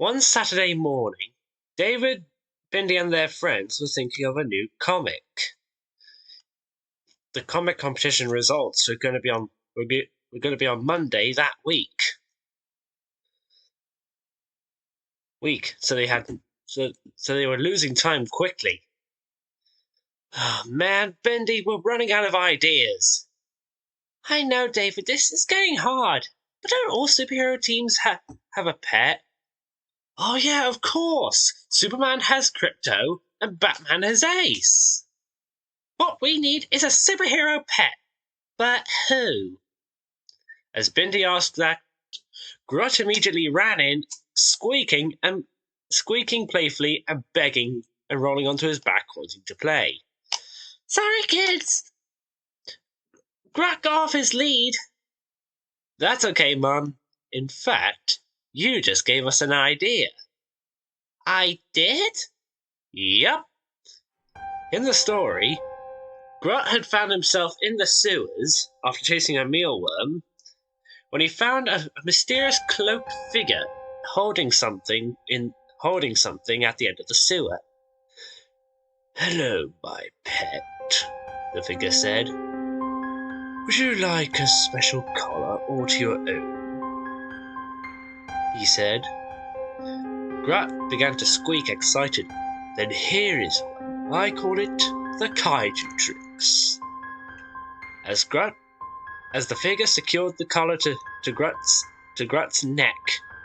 One Saturday morning, David, Bindi and their friends were thinking of a new comic. The comic competition results were going to be on Monday that week. So they were losing time quickly. Oh man, Bindi, we're running out of ideas. I know, David, this is getting hard. But don't all superhero teams have a pet? Oh yeah, of course. Superman has Crypto and Batman has Ace. What we need is a superhero pet. But who? As Bindi asked that, Grutt immediately ran in, squeaking playfully and begging and rolling onto his back wanting to play. Sorry, kids. Grutt got off his lead. That's okay, Mum. In fact, you just gave us an idea. I did? Yup. In the story, Grutt had found himself in the sewers after chasing a mealworm when he found a mysterious cloaked figure holding something at the end of the sewer. Hello, my pet, the figure said. Would you like a special collar all to your own? He said. Grutt began to squeak excitedly. Then here is one. I call it the Kaiju trix. As the figure secured the collar to Grutt's neck,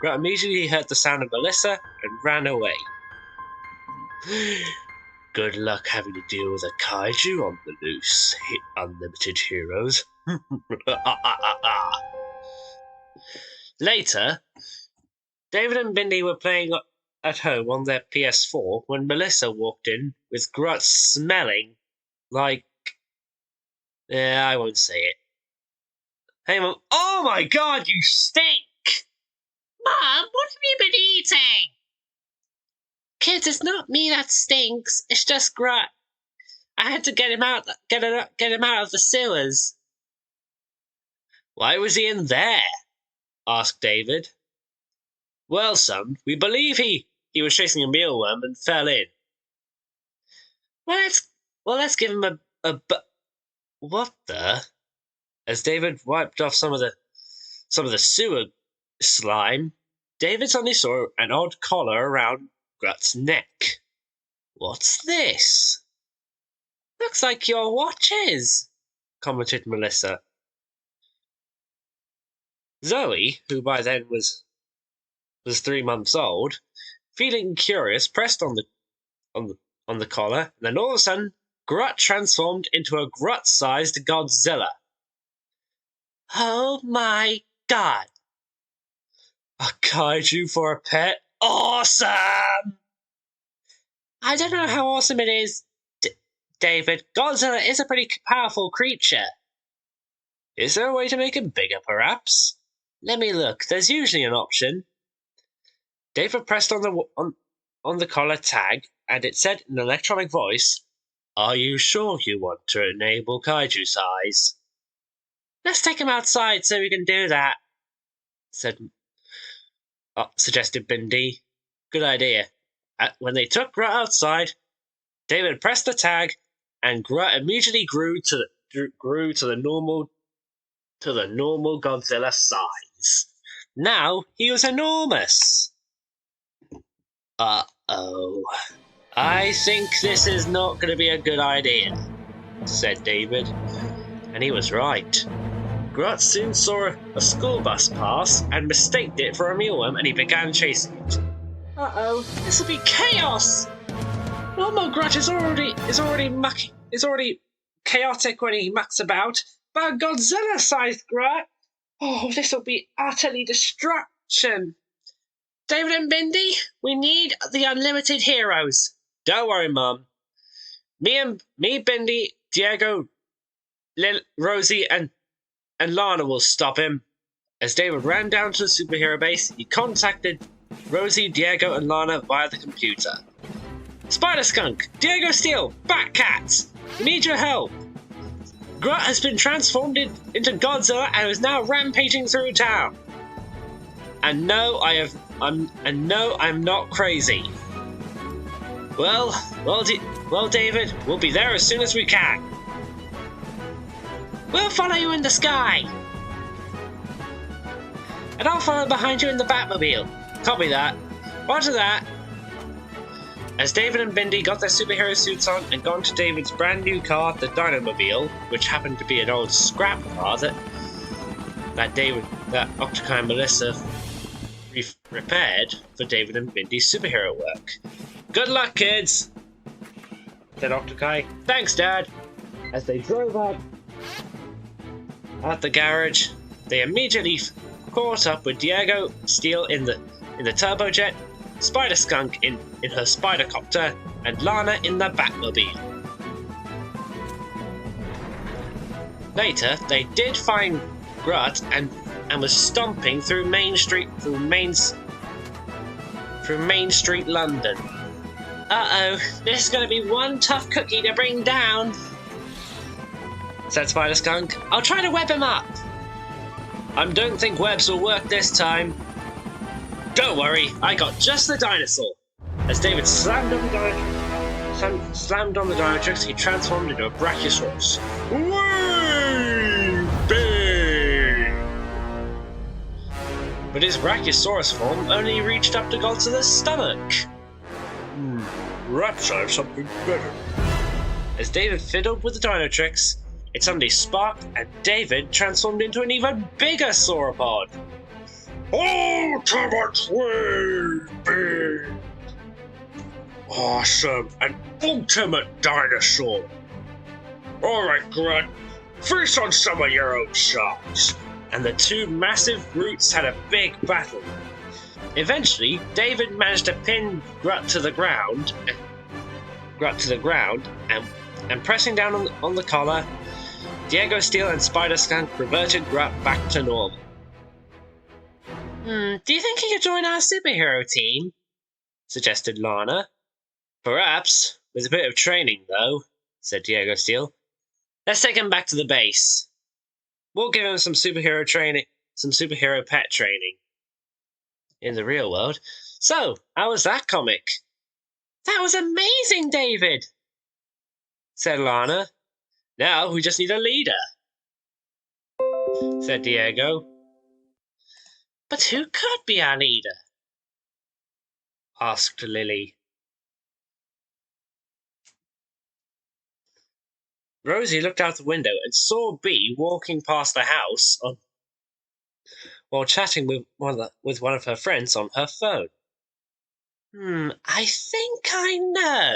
Grutt immediately heard the sound of Melissa and ran away. Good luck having to deal with a kaiju on the loose, unlimited heroes. Later, David and Bindi were playing at home on their PS4 when Melissa walked in with Grutt smelling like... I won't say it. Hey, Mum. Oh my God, you stink! Mom, what have you been eating? Kids, it's not me that stinks. It's just Grutt. I had to get him out of the sewers. Why was he in there? Asked David. Well, son, we believe he was chasing a mealworm and fell in. Well, let's give him a what the? As David wiped off some of the sewer slime, David suddenly saw an odd collar around Grutt's neck. What's this? Looks like your watches, commented Melissa. Zoe, who by then was 3 months old, feeling curious, pressed on the collar, and then all of a sudden, Grutt transformed into a Grutt-sized Godzilla. Oh my God! A kaiju for a pet? Awesome! I don't know how awesome it is, David. Godzilla is a pretty powerful creature. Is there a way to make him bigger, perhaps? Let me look. There's usually an option. David pressed on the collar tag, and it said in an electronic voice, Are you sure you want to enable kaiju size? Let's take him outside so we can do that, suggested Bindi. Good idea. When they took Grutt outside, David pressed the tag, and Grutt immediately grew to the normal Godzilla size. Now he was enormous. Uh-oh. I think this is not going to be a good idea, said David. And he was right. Grutt soon saw a school bus pass and mistaked it for a mealworm, and he began chasing it. Uh-oh, this will be chaos! Normal Grutt is already chaotic when he mucks about, but a Godzilla-sized Grutt? Oh, this will be utterly destruction! David and Bindi, we need the unlimited heroes. Don't worry, Mum. Me, Bindi, Diego, Rosie, and Lana will stop him. As David ran down to the superhero base, he contacted Rosie, Diego, and Lana via the computer. Spider Skunk, Diego Steel, Batcat, we need your help. Grutt has been transformed into Godzilla and is now rampaging through town. And no, I have no, I'm not crazy. Well, David, we'll be there as soon as we can. We'll follow you in the sky. And I'll follow behind you in the Batmobile. Copy that. Roger that. As David and Bindi got their superhero suits on and got into David's brand new car, the Dynamobile, which happened to be an old scrap car that Octokai and Melissa repaired for David and Bindi's superhero work. Good luck, kids, said Octokai. Thanks, Dad. As they drove out the garage, they immediately caught up with Diego Steele in the turbojet, Spider Skunk in her Spider-Copter, and Lana in the Batmobile. Later, they did find Grutt and was stomping through Main Street London. Uh-oh, this is going to be one tough cookie to bring down, said Spider Skunk. I'll try to web him up. I don't think webs will work this time. Don't worry, I got just the dinosaur. As David slammed on the Dinotrix, he transformed into a Brachiosaurus. Way big! But his Brachiosaurus form only reached up to Godzill's stomach. Perhaps I have something better. As David fiddled with the Dinotrix, it suddenly sparked and David transformed into an even bigger sauropod. Ultimate way big! Awesome! An ultimate dinosaur! Alright, Grutt, feast on some of your own size! And the two massive brutes had a big battle. Eventually, David managed to pin Grutt to the ground, and pressing down on the collar, Diego Steele and Spider Skunk reverted Grutt back to normal. Do you think he could join our superhero team? Suggested Lana. Perhaps, with a bit of training, though, said Diego Steele. Let's take him back to the base. We'll give him some superhero pet training in the real world. So, how was that comic? That was amazing, David, said Lana. Now we just need a leader, said Diego. But who could be our leader? Asked Lily. Rosie looked out the window and saw Bee walking past the house while chatting with one of her friends on her phone. I think I know,